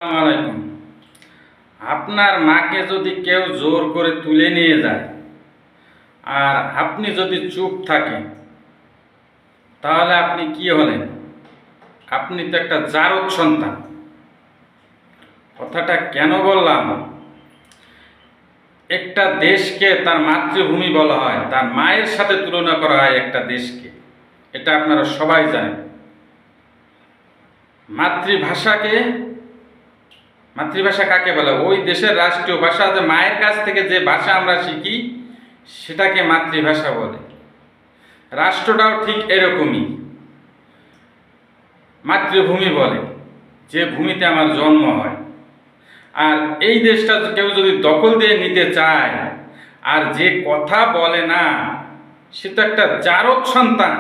আসসালামু আলাইকুম। আপনার মাকে যদি কেউ জোর করে তুলে নিয়ে যায় আর আপনি যদি চুপ থাকেন, তাহলে আপনি কি হলেন? আপনি তো একটা জারদ সন্তান। কথাটা কেন বললাম? একটা দেশকে তার মাতৃভূমি বলা হয়, তার মায়ের সাথে তুলনা করা হয় একটা দেশকে। এটা আপনারা সবাই জানেন। মাতৃভাষাকে মাতৃভাষা কাকে বলে? ওই দেশের রাষ্ট্রীয় ভাষা, যে মায়ের কাছ থেকে যে ভাষা আমরা শিখি সেটাকে মাতৃভাষা বলে। রাষ্ট্রটাও ঠিক এরকমই, মাতৃভূমি বলে, যে ভূমিতে আমার জন্ম হয়। আর এই দেশটা কেউ যদি দখল দিয়ে নিতে চায় আর যে কথা বলে না, সে তো একটা জারদ সন্তান।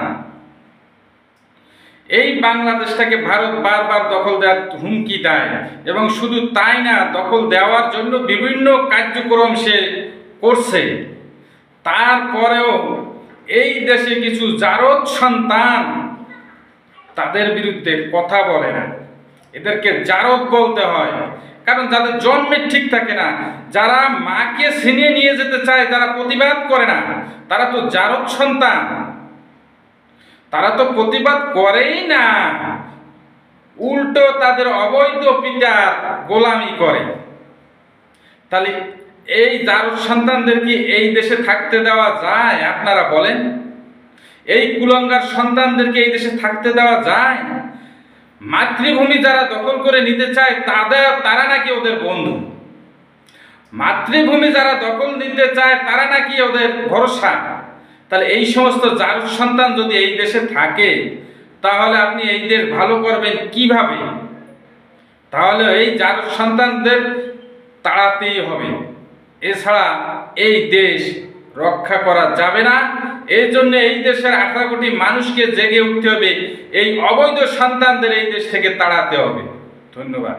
এই বাংলাদেশটাকে ভারত বারবার দখল দেওয়ার হুমকি দেয়, এবং শুধু তাই না, দখল দেওয়ার জন্য বিভিন্ন কার্যক্রম সে করছে। তারপরেও এই দেশে কিছু জারদ সন্তান তাদের বিরুদ্ধে কথা বলে না। এদেরকে জারদ বলতে হয়, কারণ যাদের জন্মের ঠিক থাকে না, যারা মাকে ছিনিয়ে নিয়ে যেতে চায়, যারা প্রতিবাদ করে না, তারা তো জারদ সন্তান। তারা তো প্রতিবাদ করেই না, উল্টো তাদের অবৈধ পিতার গোলামি করে। তাহলে এই জারদ সন্তানদের কি এই দেশে থাকতে দেওয়া যায়? আপনারা বলেন, এই কুলঙ্গার সন্তানদেরকে এই দেশে থাকতে দেওয়া যায়? মাতৃভূমি যারা দখল করে নিতে চায় তারা নাকি ওদের বন্ধু। মাতৃভূমি যারা দখল নিতে চায় তারা নাকি ওদের ভরসা। তাহলে এই সমস্ত জারদ সন্তান যদি এই দেশে থাকে, তাহলে আপনি এই দেশ ভালো করবেন কিভাবে? তাহলে এই জারদ সন্তানদের তাড়াতেই হবে, এছাড়া এই দেশ রক্ষা করা যাবে না। এই জন্য এই দেশের 18 কোটি মানুষকে জেগে উঠতে হবে, এই অবৈধ সন্তানদের এই দেশ থেকে তাড়াতে হবে। ধন্যবাদ।